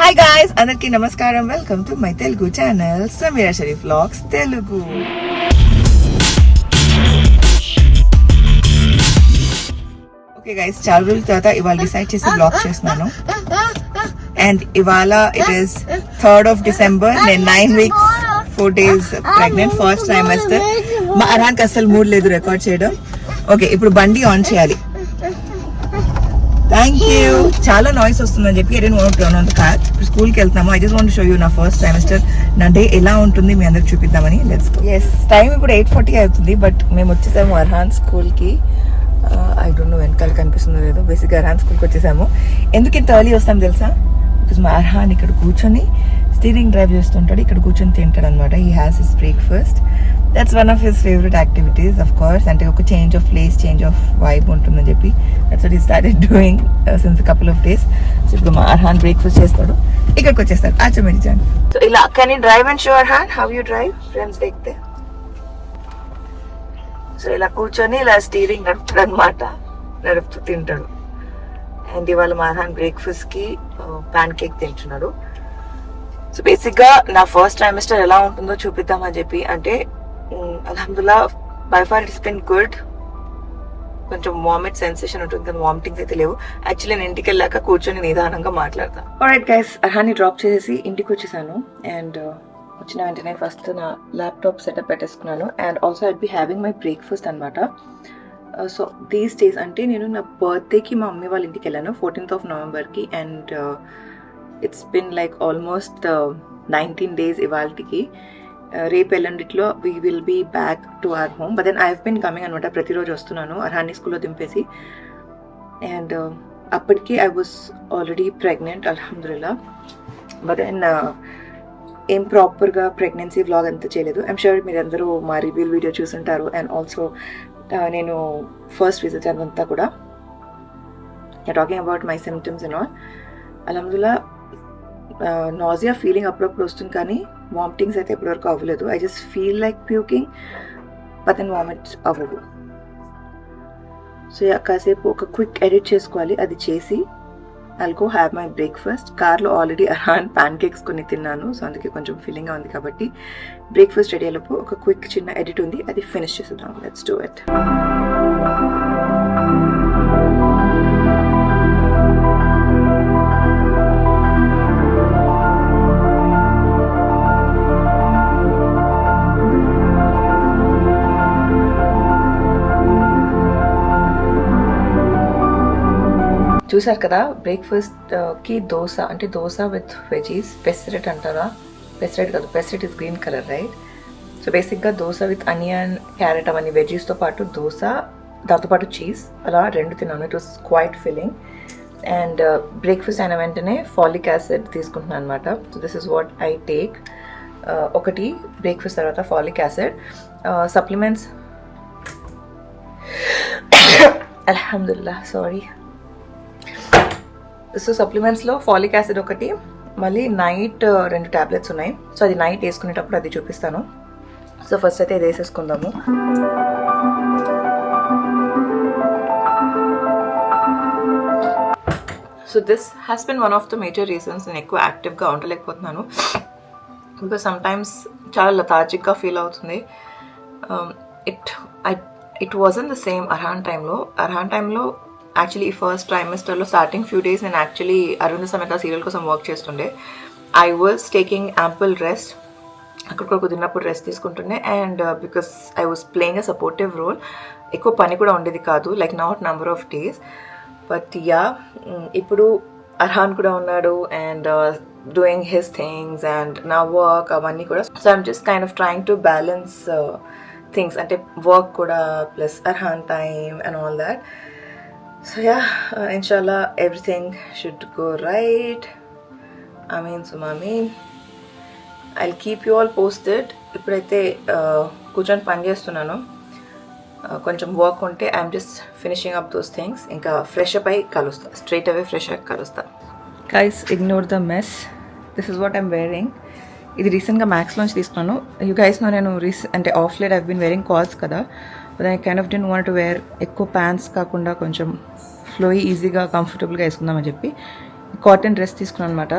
Hi guys, అందరికీ నమస్కారం. Welcome to my Telugu channel Sameera Sharif vlogs Telugu. Okay guys, చాలా రోజుల తర్వాత ఇవాళ డిసైడ్ చేసి బ్లాగ్ చేస్తున్నాను. అండ్ ఇవాళ it is 3rd of December. నేను 9 weeks 4 days pregnant, first trimester. మా అర్హాన్కి అసలు మూడ్ లేదు రికార్డ్ చేయడం. ఓకే, ఇప్పుడు బండి ఆన్ చేయాలి. Thank you. చాలా నాయిస్ వస్తుందని చెప్పి I don't want to turn on the car. ఇప్పుడు స్కూల్కి వెళ్తాము. I just want to show you నా ఫస్ట్ ట్రైమెస్టర్. నా డే ఎలా ఉంటుంది మీ అందరికి చూపిద్దామని. Let's go. ఎస్, టైం ఇప్పుడు 8:40 అవుతుంది. బట్ మేము వచ్చేసాము అర్హాన్ స్కూల్కి. ఐ డోంట్ నో వెనకాల కనిపిస్తుందో లేదో. బేసిక్గా అర్హాన్ స్కూల్కి వచ్చేసాము. ఎందుకు ఇంత ఎర్లీ వస్తాం తెలుసా? బికాజ్ మా అర్హాన్ ఇక్కడ కూర్చొని స్టీరింగ్ డ్రైవ్ చేస్తుంటాడు, ఇక్కడ కూర్చొని తింటాడు అనమాట. He has his breakfast. That's one of his favourite activities of course. అంటే ఒక change of place, change of vibe ఉంటుందని చెప్పి that's what he started doing since couple of days. So ఇప్పుడు మా అర్హాన్ బ్రేక్ఫాస్ట్ చేస్తాడు, ఇక్కడికి వచ్చేస్తాడు. ఆచమనిచ్చాను. సో ఇలా can you drive and show Arhan how you drive? Friends देखते. సో ఇలా కూర్చొని ఇలా స్టీరింగ్ నడుపుతాడు అనమాట, నడుపుతూ తింటాడు. అండ్ ఇవాళ మా అర్హాన్ బ్రేక్ఫాస్ట్కి ప్యాన్ కేక్ తింటున్నాడు. సో బేసిక్గా నా ఫస్ట్ ట్రైమెస్టర్ ఎలా ఉంటుందో చూపిద్దామని చెప్పి. అంటే అల్హమ్దుల్లా by far it's been good. కొంచెం వామిట్ సెన్సేషన్ ఉంటుంది కానీ వామిటింగ్స్ అయితే లేవు. యాక్చువల్లీ నేను ఇంటికి వెళ్ళాక కూర్చొని నిదానంగా మాట్లాడతాను. ఆల్రైట్ గైస్, అర్హాన్ని డ్రాప్ చేసేసి ఇంటికి వచ్చేసాను. అండ్ వచ్చిన వెంటనే ఫస్ట్ నా ల్యాప్టాప్ సెటప్ పెట్టేసుకున్నాను. And also I'd be having my breakfast అనమాట. సో దీస్ డేస్ అంటే నేను నా బర్త్డేకి మా మమ్మీ వాళ్ళ ఇంటికి వెళ్ళాను 14th of November. And it's been like almost 19 days ఇవాళకి. రేపు ఎల్లుండిట్లో we will be back to our home. But then I have been coming అనమాట. ప్రతిరోజు వస్తున్నాను అర్హాన్ని స్కూల్లో దింపేసి. అండ్ అప్పటికి ఐ వాజ్ ఆల్రెడీ ప్రెగ్నెంట్ అల్హమ్దుల్లా. బట్ దెన్ ఏం ప్రాపర్గా ప్రెగ్నెన్సీ వ్లాగ్ అంతా చేయలేదు. ఐమ్ షూర్ మీరు అందరూ మా రివ్యూ వీడియో చూసుంటారు. అండ్ ఆల్సో నేను ఫస్ట్ విజిట్ అదంతా కూడా talking about my symptoms and all. అల్హమ్దుల్లా నాజియా ఫీలింగ్ అప్పుడప్పుడు వస్తుంది కానీ వామిటింగ్స్ అయితే ఇప్పటివరకు అవ్వలేదు. I just feel like puking but then vomits అవ్వవు. సో కాసేపు ఒక క్విక్ ఎడిట్ చేసుకోవాలి, అది చేసి I'll go have my breakfast. కార్లో ఆల్రెడీ అర్హాన్ ప్యాన్ కేక్స్ కొన్ని తిన్నాను, సో అందుకే కొంచెం ఫీలింగ్గా ఉంది కాబట్టి బ్రేక్ఫాస్ట్ రెడీ అయ్యేలోపు ఒక క్విక్ చిన్న ఎడిట్ ఉంది, అది ఫినిష్ చేసేద్దాం. Let's do it. చూసారు కదా, బ్రేక్ఫాస్ట్కి దోశ, అంటే దోశ విత్ వెజీస్. పెసరెట్ అంటారా? పెసరెట్ కాదు, pesarattu is green colour right. So బేసిక్గా దోశ విత్ అనియన్, క్యారెట్ అవన్నీ వెజీస్తో పాటు దోశ, దాంతోపాటు చీజ్, అలా 2 తిన్నాను. It was quite filling. And breakfast అయిన వెంటనే ఫాలిక్ యాసిడ్ తీసుకుంటున్నాను అనమాట. So this is what I take. ఒకటి బ్రేక్ఫాస్ట్ తర్వాత ఫాలిక్ యాసిడ్. సప్లిమెంట్స్ అల్హమ్దుల్లా, సారీ. సో సప్లిమెంట్స్లో ఫాలిక్ యాసిడ్ ఒకటి, మళ్ళీ నైట్ 2 టాబ్లెట్స్ ఉన్నాయి. సో అది నైట్ వేసుకునేటప్పుడు అది చూపిస్తాను. సో ఫస్ట్ అయితే ఇది వేసేసుకుందాము. So this has been one of the major reasons నేను ఎక్కువ యాక్టివ్గా ఉండలేకపోతున్నాను. బికాస్ సమ్టైమ్స్ చాలా లెథార్జిక్గా ఫీల్ అవుతుంది. It wasn't the same Arhaan టైంలో యాక్చువల్లీ ఈ ఫస్ట్ ట్రైమెస్టర్లో స్టార్టింగ్ ఫ్యూ డేస్ నేను యాక్చువల్లీ అరుణ సమేత సీరియల్ కోసం వర్క్ చేస్తుండే. I was taking ample rest, అక్కడ కుదిరినప్పుడు రెస్ట్ తీసుకుంటుండే. And because I was playing a supportive role, ఎక్కువ పని కూడా ఉండేది కాదు, like not number of days. But yeah, ఇప్పుడు అర్హాన్ కూడా ఉన్నాడు and doing his things and నా వర్క్ అవన్నీ కూడా. So I'm just kind of trying to balance things, అంటే వర్క్ కూడా plus Arhan time and all that. So yeah, inshallah everything should go right. I'll keep you all posted. ఇప్పుడైతే కూర్చొని పని చేస్తున్నాను, కొంచెం వర్క్ ఉంటే I'm just finishing up those things. ఇంకా fresh up అయి కలుస్తా, స్ట్రైట్ అవే ఫ్రెష్ అప్ కలుస్తా. Guys, ignore the mess. This is what I'm wearing. ఇది రీసెంట్గా మ్యాక్స్లోంచి తీసుకున్నాను. యూ గైస్ నో నేను అంటే of late I've been wearing cords కదా. But I kind of don't want to wear ఎక్కువ ప్యాంట్స్ కాకుండా కొంచెం ఫ్లోయి ఈజీగా కంఫర్టబుల్గా వేసుకుందామని చెప్పి కాటన్ డ్రెస్ తీసుకున్నాను అనమాట.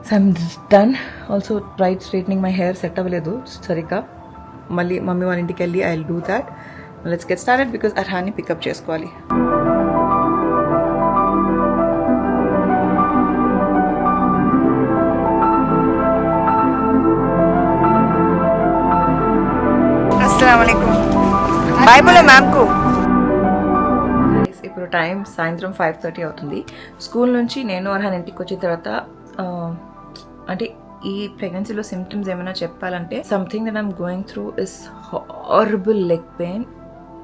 So I'm done. Also tried straightening my hair set అవ్వలేదు సరిగ్గా. మళ్ళీ మమ్మీ వాళ్ళ ఇంటికి వెళ్ళి I will do that. Let's get started because అర్హాన్ని పికప్ చేసుకోవాలి. అస్సలాముఅలైకుం. బాయ్ బోలో మ్యామ్ కు. ఇప్పుడు టైం సాయంత్రం 5:30 అవుతుంది. స్కూల్ నుంచి నేను అర్హాన్ ఇంటికి వచ్చిన తర్వాత అంటే ఈ ప్రెగ్నెన్సీలో సిమ్టమ్స్ ఏమైనా చెప్పాలంటే something that I'm going through is horrible leg pain.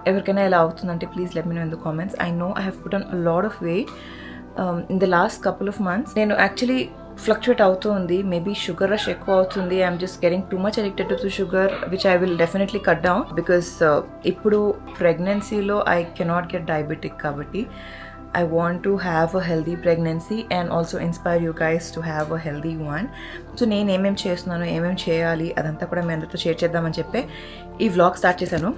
ఎవరికైనా ఎలా అవుతుందంటే please let me know in the comments. I know I have put on a lot of weight in the last couple of months. నేను actually fluctuate అవుతూ ఉంది. Maybe sugar rush ఎక్కువ అవుతుంది. I'm just getting too much addicted to sugar which I will definitely cut down because ఇప్పుడు ప్రెగ్నెన్సీలో I cannot get diabetic కాబట్టి I want to have a healthy pregnancy and also inspire you guys to have a healthy one. So నేను ఏమేమి చేస్తున్నాను, ఏమేమి చేయాలి అదంతా కూడా మీ అందరితో షేర్ చేద్దామని చెప్పి ఈ వ్లాగ్ స్టార్ట్ చేశాను.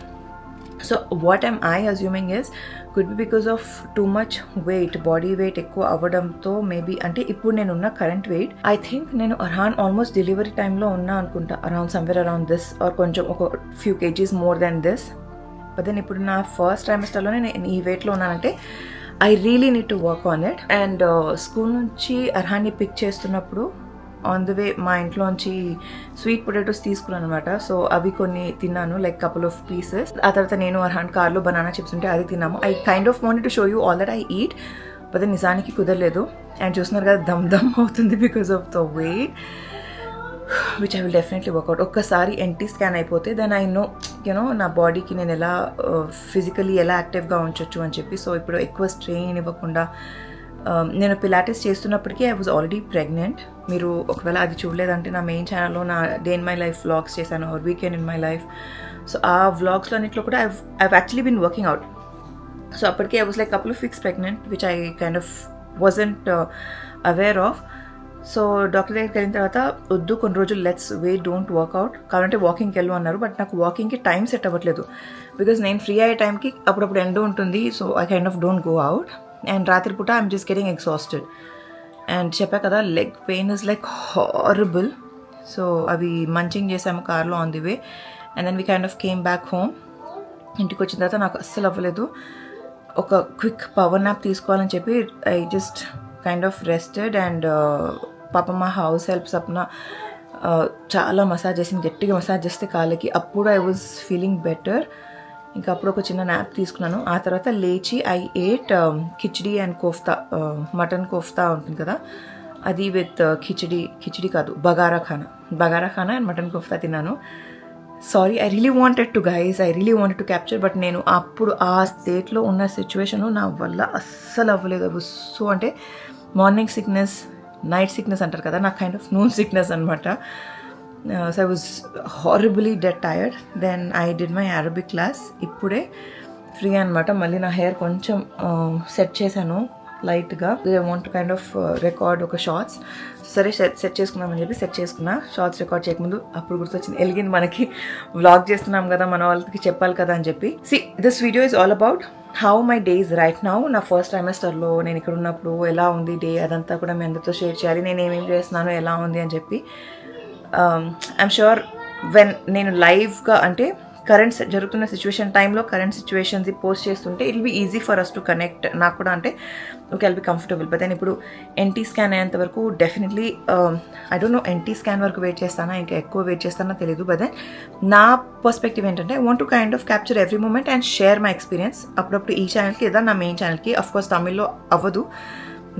So what I'm I assuming is could be because of too much weight, body weight ఎక్కువ అవ్వడంతో మేబీ. అంటే ఇప్పుడు నేను ఉన్న కరెంట్ వెయిట్ ఐ థింక్ నేను అరౌండ్ ఆల్మోస్ట్ డెలివరీ టైంలో ఉన్నా అనుకుంటా, around somewhere around this or కొంచెం ఒక few kgs more than this. But then ఇప్పుడు నా ఫస్ట్ ట్రైమెస్టర్లోనే నేను ఈ వెయిట్లో ఉన్నానంటే I really need to work on it. And school నుంచి అర్హాన్ని పిక్ చేస్తున్నప్పుడు ఆన్ ద వే మా ఇంట్లోంచి స్వీట్ పొటాటోస్ తీసుకున్నాను అనమాట. సో అవి కొన్ని తిన్నాను, లైక్ కపుల్ ఆఫ్ పీసెస్. ఆ తర్వాత నేను అర్హాన్ కార్లో బనానా చిప్స్ ఉంటే అది తిన్నాము. I kind of wanted to show you all that I eat, but అది నిజానికి కుదరలేదు. అండ్ చూస్తున్నారు కదా దమ్ దమ్ అవుతుంది because of the weight which I will definitely work out. ఒక్కసారి ఎన్టీ స్కాన్ అయిపోతే దెన్ ఐ నో యూనో నా బాడీకి నేను ఎలా ఫిజికలీ ఎలా యాక్టివ్గా ఉంచవచ్చు అని చెప్పి. సో ఇప్పుడు ఎక్కువ స్ట్రెయిన్ ఇవ్వకుండా నేను పిలాటిస్ చేస్తున్నప్పటికీ ఐ వాజ్ ఆల్రెడీ ప్రెగ్నెంట్. మీరు ఒకవేళ అది చూడలేదంటే నా మెయిన్ ఛానల్లో నా day in my life vlogs చేశాను, or weekend in my life. So ఆ వ్లాగ్స్లో అన్నింటిలో కూడా I actually been working out. So అప్పటికే I was like couple of weeks pregnant which I kind of wasn't aware of. So doctor దగ్గరికి వెళ్ళిన తర్వాత వద్దు కొన్ని రోజులు లెట్స్ వెయిట్, డోంట్ వర్క్అవుట్, కావాలంటే వాకింగ్కి వెళ్ళు అన్నారు. బట్ నాకు వాకింగ్కి టైం సెట్ అవ్వట్లేదు బికాజ్ నేను ఫ్రీ అయ్యే టైంకి అప్పుడప్పుడు ఎండ ఉంటుంది. So I kind of don't go out. And రాత్రిపూట I'm just getting exhausted. And చెప్పా కదా leg pain is like horrible. So అవి మంచింగ్ చేసాము కార్లో on the way. And then we kind of came back home. ఇంటికి వచ్చిన తర్వాత నాకు అస్సలు అవ్వలేదు. ఒక క్విక్ పవర్ నాప్ తీసుకోవాలని చెప్పి I just kind of rested. And పాప మా హౌస్ హెల్ప్ సప్న చాలా మసాజ్ చేసింది, గట్టిగా మసాజ్ చేస్తే కాళ్ళకి. అప్పుడు ఐ వాజ్ ఫీలింగ్ బెటర్. ఇంకా అప్పుడు ఒక చిన్న నాప్ తీసుకున్నాను. ఆ తర్వాత లేచి I ate khichdi and kofta, mutton kofta ఉంటుంది కదా అది విత్ కిచిడి కాదు బగారా ఖానా అండ్ మటన్ కోఫ్తా తిన్నాను. Sorry, I really wanted to guys, I really wanted to capture. But నేను అప్పుడు ఆ స్టేట్లో ఉన్న సిచ్యువేషను నా వల్ల అస్సలు అవ్వలేదు. అవి సో అంటే మార్నింగ్ సిక్నెస్, నైట్ సిక్నెస్ అంటారు కదా, నాకు కైండ్ ఆఫ్ నూన్ సిక్నెస్ అనమాట. So I was horribly dead tired. Then I did my Arabic class. ఇప్పుడే ఫ్రీ అనమాట. మళ్ళీ నా హెయిర్ కొంచెం సెట్ చేశాను లైట్గా. I want kind of record ఒక షార్ట్స్. సరే సెట్ చేసుకుందామని చెప్పి సెట్ చేసుకున్నా. షార్ట్స్ రికార్డ్ చేయకముందు అప్పుడు గుర్తొచ్చింది, ఎలిగింది మనకి వ్లాగ్ చేస్తున్నాం కదా, మన వాళ్ళకి చెప్పాలి కదా అని చెప్పి. See this video is all about how my days right now. నా ఫస్ట్ ట్రైమెస్టర్లో నేను ఇక్కడ ఉన్నప్పుడు ఎలా ఉంది డే, అదంతా కూడా మీ అందరితో షేర్ చేయాలి. నేను ఏమేమి చేస్తున్నాను, ఎలా ఉంది అని చెప్పి. ఐఎమ్ షూర్ వెన్ నేను లైవ్గా అంటే కరెంట్ జరుగుతున్న సిచ్యువేషన్ టైంలో కరెంట్ సిచ్యువేషన్స్ పోస్ట్ చేస్తుంటే it will be easy for us to connect. నాకు కూడా అంటే okay I'll be comfortable. But then ఇప్పుడు ఎన్టీ స్కాన్ అయ్యేంత వరకు definitely I don't know NT scan వరకు వెయిట్ చేస్తానా, ఇంకా ఎక్కువ వెయిట్ చేస్తానా తెలియదు. బట్ దెన్ నా పర్స్పెక్టివ్ ఏంటంటే I want to kind of capture every moment and share my experience. అప్పుడప్పుడు ఈ ఛానల్కి లేదా నా మెయిన్ ఛానల్కి. అఫ్కోర్స్ తమిళ్లో అవ్వదు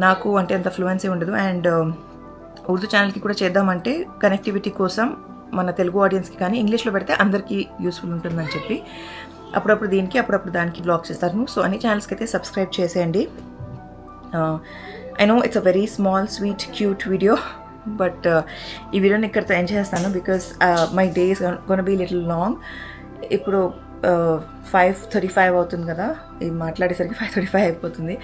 నాకు, అంటే అంత ఫ్లూయెన్సీ ఉండదు. అండ్ ఉర్దూ ఛానల్కి కూడా చేద్దామంటే కనెక్టివిటీ కోసం మన తెలుగు ఆడియన్స్కి కానీ ఇంగ్లీష్లో పెడితే అందరికీ యూస్ఫుల్ ఉంటుందని చెప్పి అప్పుడప్పుడు దీనికి అప్పుడప్పుడు దానికి బ్లాగ్ చేస్తాను. సో అన్ని ఛానల్స్కి అయితే సబ్స్క్రైబ్ చేసేయండి. I know it's a very small sweet cute video, but ఈ వీడియోని ఇక్కడితో ఎండ్ చేస్తాను because my day is gonna be little long. ఇప్పుడు 5:35 అవుతుంది కదా, ఇది మాట్లాడేసరికి 5:35 అయిపోతుంది.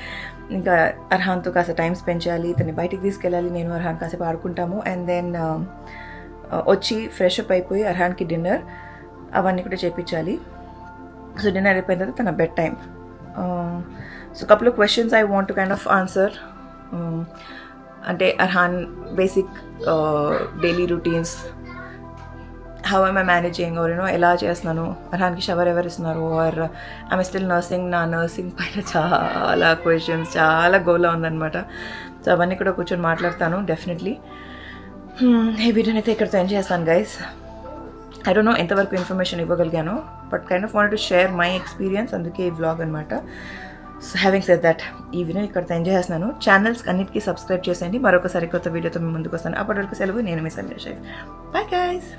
ఇంకా అర్హాన్తో కాస్త టైం స్పెండ్ చేయాలి, తను బయటికి తీసుకెళ్ళాలి, నేను అర్హాన్ కాసేపు ఆడుకుంటాము. అండ్ దెన్ వచ్చి ఫ్రెష్ అప్ అయిపోయి అర్హాన్కి డిన్నర్ అవన్నీ కూడా చేయించాలి. సో డిన్నర్ అయిపోయిన తర్వాత తన bed time. So couple of questions I want to kind of answer. అంటే Arhaan basic daily routines, how I'm I managing or you know ఎలా చేస్తున్నాను, అర్హాన్కి షవర్ ఎవరు ఇస్తున్నారు, ఆర్ ఐమ్ స్టిల్ నర్సింగ్, నా నర్సింగ్ పైన చాలా క్వశ్చన్స్, చాలా గోలా ఉందన్నమాట. సో అవన్నీ కూడా కూర్చొని మాట్లాడతాను డెఫినెట్లీ. ఈ వీడియోని అయితే ఇక్కడితో ఎండ్ చేస్తాను గైస్. ఐ డోంట్ నో ఎంతవరకు ఇన్ఫర్మేషన్ ఇవ్వగలిగాను, but kind of wanted to share my experience, అందుకే ఈ వ్లాగ్ అనమాట. సో హ్యావింగ్ సెడ్ దట్ ఈ వీడియో ఇక్కడితో ఎంజాయ్ చేస్తున్నాను. ఛానల్స్ అన్నిటికీ సబ్స్క్రైబ్ చేసేయండి. మరొక సరికొత్త వీడియోతో మీ ముందుకు వస్తాను. అప్పటి వరకు సెలవు. నేను మీ సంజయ్. Bye guys.